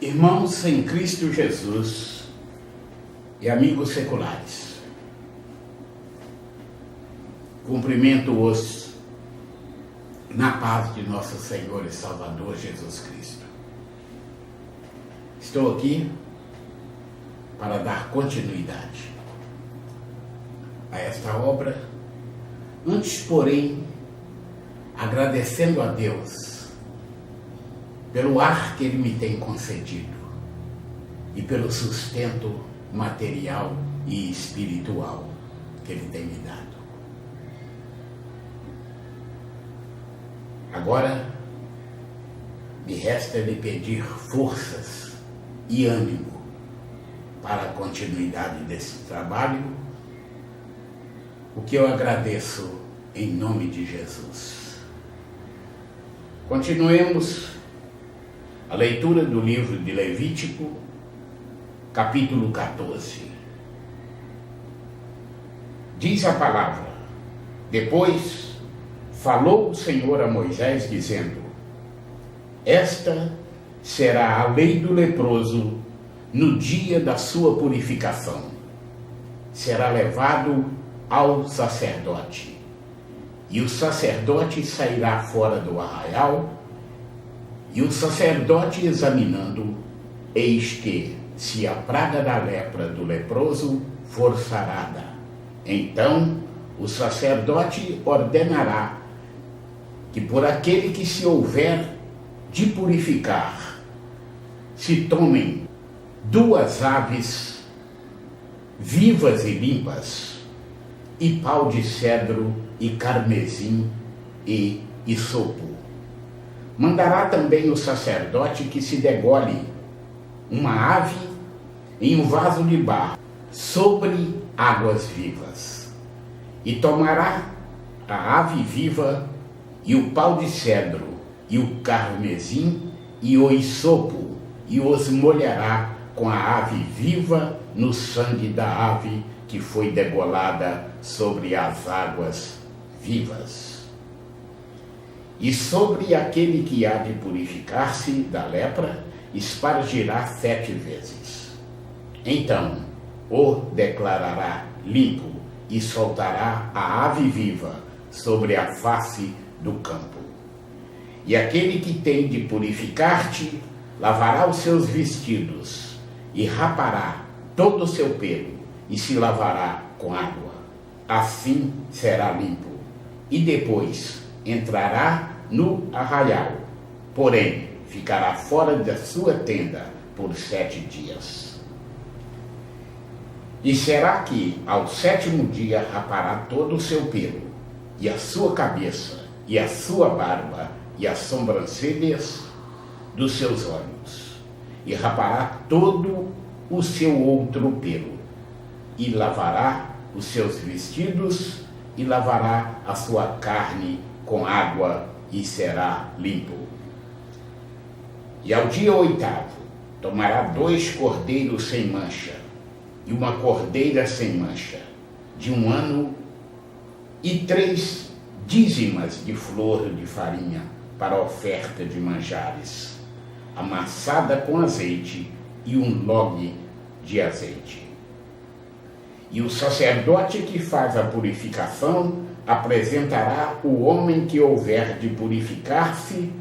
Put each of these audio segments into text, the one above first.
Irmãos em Cristo Jesus e amigos seculares, cumprimento-os na paz de nosso Senhor e Salvador Jesus Cristo. Estou aqui para dar continuidade a esta obra, antes, porém, agradecendo a Deus pelo ar que Ele me tem concedido e pelo sustento material e espiritual que Ele tem me dado. Agora, me resta lhe pedir forças e ânimo para a continuidade desse trabalho, o que eu agradeço em nome de Jesus. Continuemos a leitura do livro de Levítico, capítulo 14. Diz a palavra: depois falou o Senhor a Moisés, dizendo: esta será a lei do leproso no dia da sua purificação. Será levado ao sacerdote, e o sacerdote sairá fora do arraial, e o sacerdote, examinando, eis que, se a praga da lepra do leproso for sarada, então o sacerdote ordenará que por aquele que se houver de purificar, se tomem 2 aves vivas e limpas, e pau de cedro, e carmesim, e hisopo. Mandará também o sacerdote que se degole uma ave em um vaso de barro sobre águas vivas, e tomará a ave viva e o pau de cedro e o carmesim e o hisopo, e os molhará com a ave viva no sangue da ave que foi degolada sobre as águas vivas. E sobre aquele que há de purificar-se da lepra, espargirá 7 vezes. Então o declarará limpo e soltará a ave viva sobre a face do campo. E aquele que tem de purificar-te lavará os seus vestidos e rapará todo o seu pelo e se lavará com água. Assim será limpo. E depois entrará no arraial, porém ficará fora da sua tenda por 7 dias. E será que ao 7º dia rapará todo o seu pelo, e a sua cabeça, e a sua barba, e as sobrancelhas dos seus olhos, e rapará todo o seu outro pelo, e lavará os seus vestidos, e lavará a sua carne com água, e será limpo. E ao dia 8º, tomará 2 cordeiros sem mancha, e uma cordeira sem mancha, de 1 ano, e 3 dízimas de flor de farinha, para oferta de manjares, amassada com azeite, e 1 log de azeite. E o sacerdote que faz a purificação apresentará o homem que houver de purificar-se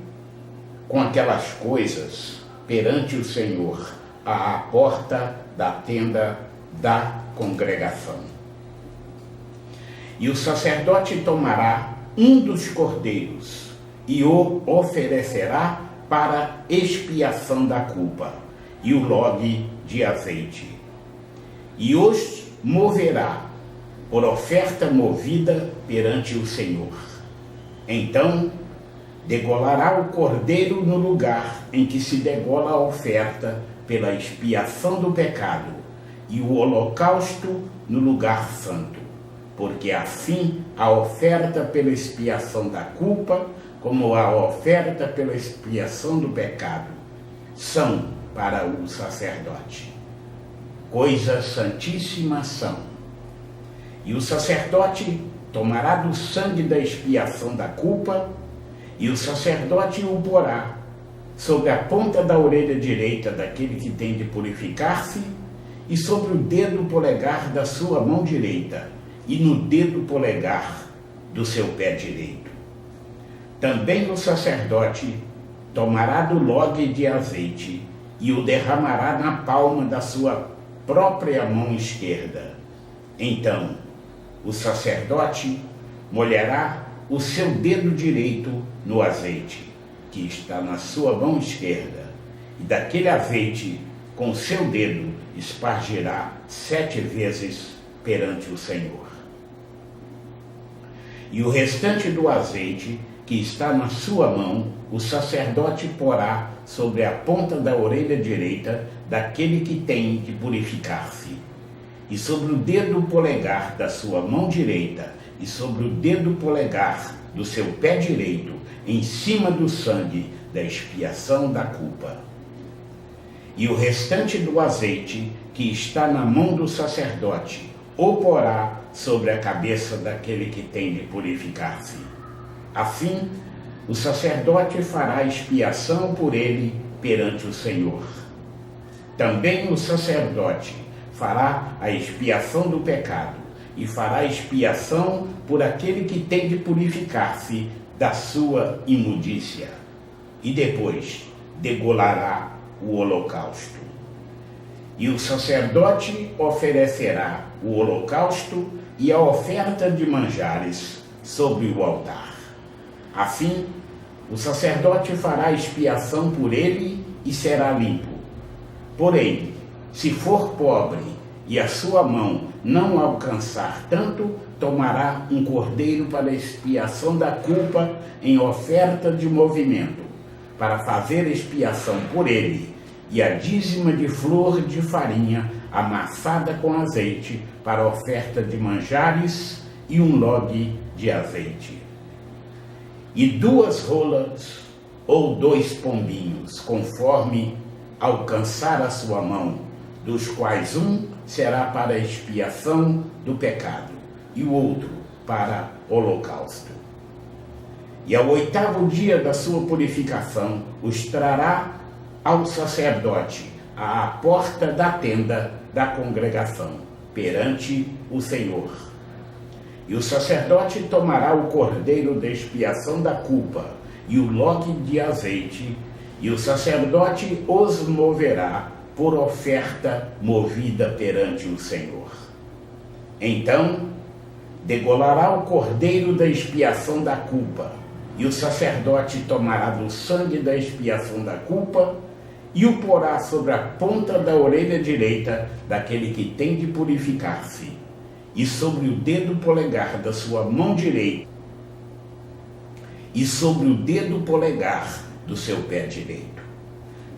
com aquelas coisas perante o Senhor, à porta da tenda da congregação. E o sacerdote tomará um dos cordeiros e o oferecerá para expiação da culpa, e o log de azeite, e os moverá por oferta movida perante o Senhor. Então degolará o cordeiro no lugar em que se degola a oferta pela expiação do pecado, e o holocausto no lugar santo, porque assim a oferta pela expiação da culpa, como a oferta pela expiação do pecado, são para o sacerdote. Coisas santíssimas são. E o sacerdote tomará do sangue da expiação da culpa, e o sacerdote o porá sobre a ponta da orelha direita daquele que tem de purificar-se, e sobre o dedo polegar da sua mão direita, e no dedo polegar do seu pé direito. Também o sacerdote tomará do log de azeite e o derramará na palma da sua própria mão esquerda. Então, o sacerdote molhará o seu dedo direito no azeite, que está na sua mão esquerda, e daquele azeite, com o seu dedo, espargirá 7 vezes perante o Senhor. E o restante do azeite, que está na sua mão, o sacerdote porá sobre a ponta da orelha direita daquele que tem de purificar-se, e sobre o dedo polegar da sua mão direita, e sobre o dedo polegar do seu pé direito, em cima do sangue da expiação da culpa. E o restante do azeite, que está na mão do sacerdote, o porá sobre a cabeça daquele que tem de purificar-se. Assim, o sacerdote fará expiação por ele perante o Senhor. Também o sacerdote fará a expiação do pecado, e fará expiação por aquele que tem de purificar-se da sua imundícia. E depois degolará o holocausto. E o sacerdote oferecerá o holocausto e a oferta de manjares sobre o altar. Assim, o sacerdote fará expiação por ele e será limpo. Porém, se for pobre e a sua mão não alcançar tanto, tomará um cordeiro para expiação da culpa em oferta de movimento, para fazer expiação por ele, e a dízima de flor de farinha amassada com azeite para oferta de manjares e um log de azeite. E 2 rolas ou 2 pombinhos, conforme alcançar a sua mão, dos quais um será para a expiação do pecado e o outro para holocausto. E ao 8º dia da sua purificação, os trará ao sacerdote à porta da tenda da congregação, perante o Senhor. E o sacerdote tomará o cordeiro da expiação da culpa e o log de azeite, e o sacerdote os moverá por oferta movida perante o Senhor. Então, degolará o cordeiro da expiação da culpa, e o sacerdote tomará do sangue da expiação da culpa e o porá sobre a ponta da orelha direita daquele que tem de purificar-se, e sobre o dedo polegar da sua mão direita, e sobre o dedo polegar do seu pé direito.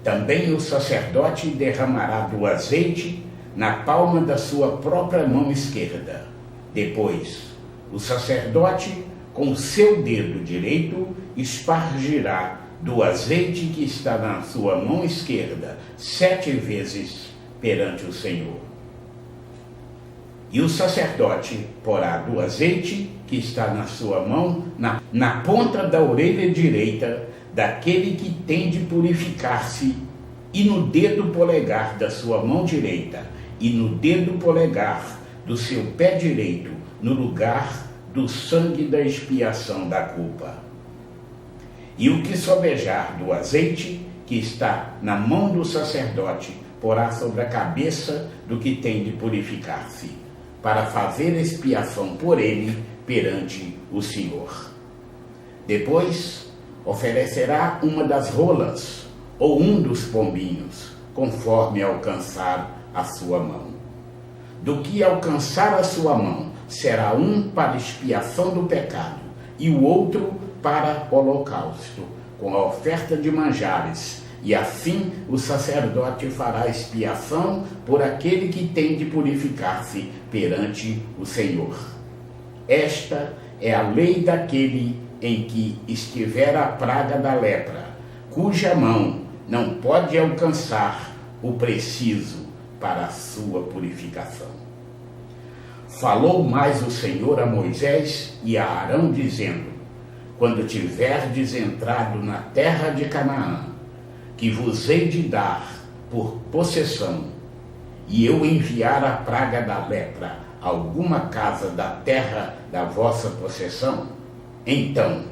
Também o sacerdote derramará do azeite na palma da sua própria mão esquerda. Depois, o sacerdote, com seu dedo direito, espargirá do azeite que está na sua mão esquerda 7 vezes perante o Senhor. E o sacerdote porá do azeite que está na sua mão na ponta da orelha direita daquele que tem de purificar-se, e no dedo polegar da sua mão direita, e no dedo polegar do seu pé direito, no lugar do sangue da expiação da culpa. E o que sobejar do azeite que está na mão do sacerdote, porá sobre a cabeça do que tem de purificar-se, para fazer expiação por ele perante o Senhor. Depois, oferecerá uma das rolas, ou um dos pombinhos, conforme alcançar a sua mão. Do que alcançar a sua mão, será um para expiação do pecado, e o outro para holocausto, com a oferta de manjares, e assim o sacerdote fará expiação por aquele que tem de purificar-se perante o Senhor. Esta é a lei daquele em que estiver a praga da lepra, cuja mão não pode alcançar o preciso para a sua purificação. Falou mais o Senhor a Moisés e a Arão, dizendo: quando tiverdes entrado na terra de Canaã, que vos hei de dar por possessão, e eu enviar a praga da lepra a alguma casa da terra da vossa possessão, então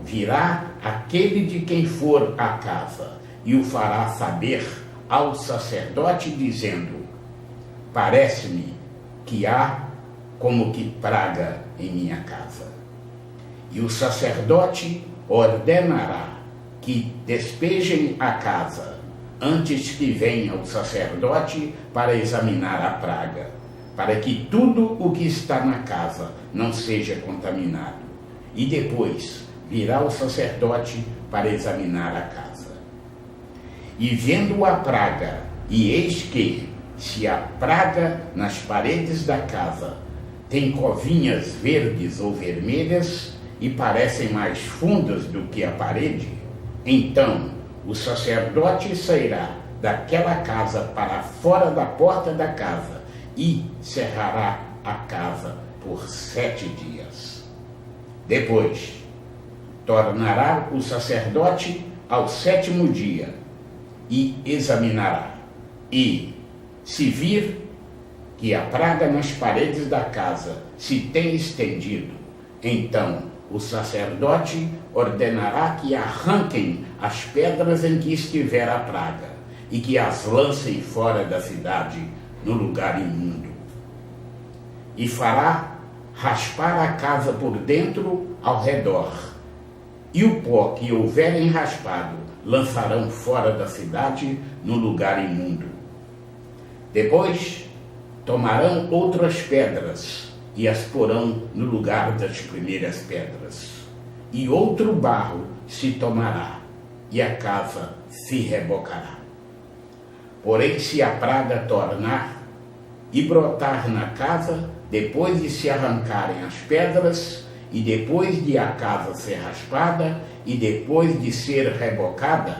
virá aquele de quem for a casa e o fará saber ao sacerdote, dizendo: parece-me que há como que praga em minha casa. E o sacerdote ordenará que despejem a casa, antes que venha o sacerdote para examinar a praga, para que tudo o que está na casa não seja contaminado. E depois virá o sacerdote para examinar a casa. E vendo a praga, e eis que, se a praga nas paredes da casa tem covinhas verdes ou vermelhas e parecem mais fundas do que a parede, então o sacerdote sairá daquela casa para fora da porta da casa e cerrará a casa por 7 dias. Depois tornará o sacerdote ao 7º dia e examinará. E, se vir que a praga nas paredes da casa se tem estendido, então o sacerdote ordenará que arranquem as pedras em que estiver a praga e que as lancem fora da cidade, no lugar imundo. E fará raspar a casa por dentro ao redor, e o pó que houverem raspado lançarão fora da cidade, no lugar imundo. Depois tomarão outras pedras e as porão no lugar das primeiras pedras. E outro barro se tomará, e a casa se rebocará. Porém, se a praga tornar e brotar na casa, depois de se arrancarem as pedras, e depois de a casa ser raspada, e depois de ser rebocada,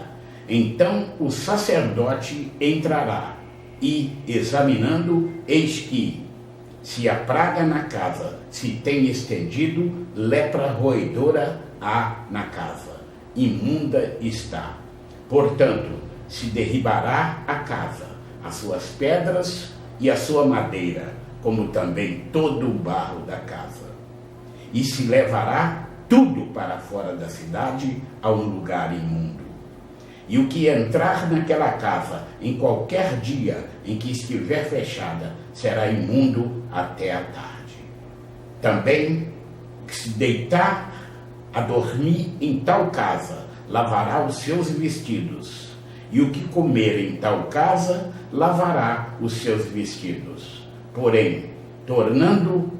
então o sacerdote entrará, e, examinando, eis que, se a praga na casa se tem estendido, lepra roedora há na casa, imunda está. Portanto, se derribará a casa, as suas pedras e a sua madeira, como também todo o barro da casa. E se levará tudo para fora da cidade, a um lugar imundo. E o que entrar naquela casa em qualquer dia em que estiver fechada será imundo até a tarde. Também, que se deitar a dormir em tal casa, lavará os seus vestidos, e o que comer em tal casa, lavará os seus vestidos. Porém, tornando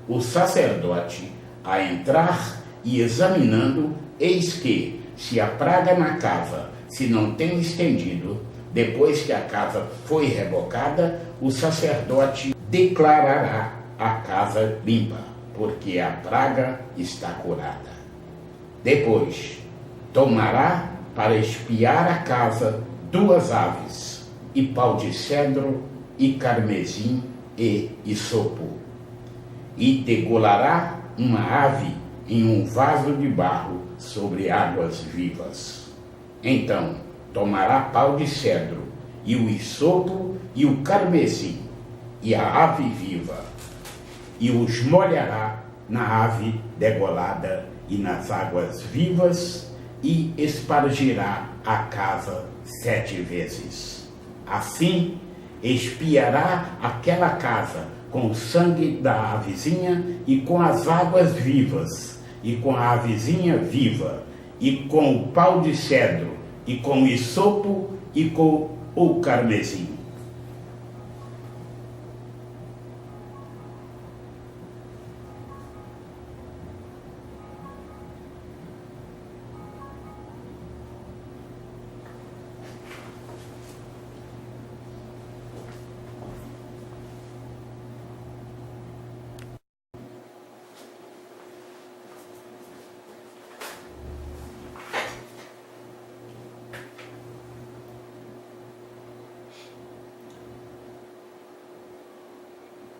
o sacerdote a entrar e examinando, eis que, se a praga na casa se não tem estendido, depois que a casa foi rebocada, o sacerdote declarará a casa limpa, porque a praga está curada. Depois, tomará para espiar a casa 2 aves, e pau de cedro, e carmesim, e isopo. E degolará uma ave em um vaso de barro sobre águas vivas. Então tomará pau de cedro, e o isopo, e o carmesim, e a ave viva, e os molhará na ave degolada e nas águas vivas, e espargirá a casa 7 vezes. Assim espiará aquela casa com o sangue da avezinha e com as águas vivas, e com a avezinha viva, e com o pau de cedro, e com o isopo, e com o carmesim.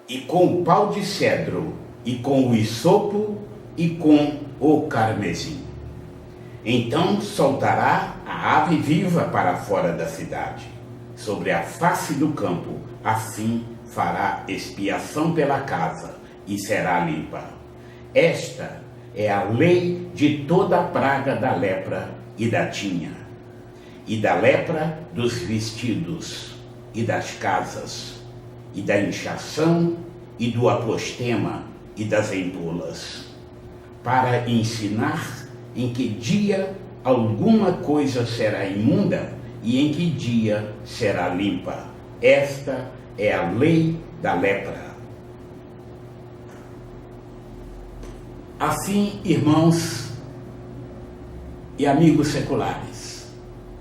E com o pau de cedro, e com o isopo, e com o carmesim. Então soltará a a ave viva para fora da cidade, sobre a face do campo, assim fará expiação pela casa e será limpa. Esta é a lei de toda a praga da lepra e da tinha, e da lepra dos vestidos, e das casas, e da inchação, e do apostema, e das empolas, para ensinar em que dia alguma coisa será imunda e em que dia será limpa. Esta é a lei da lepra. Assim, irmãos e amigos seculares,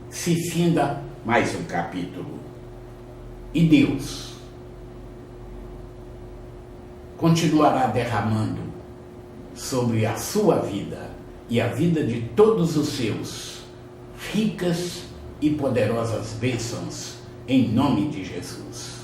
se finda mais um capítulo. E Deus continuará derramando sobre a sua vida e a vida de todos os seus ricas e poderosas bênçãos em nome de Jesus.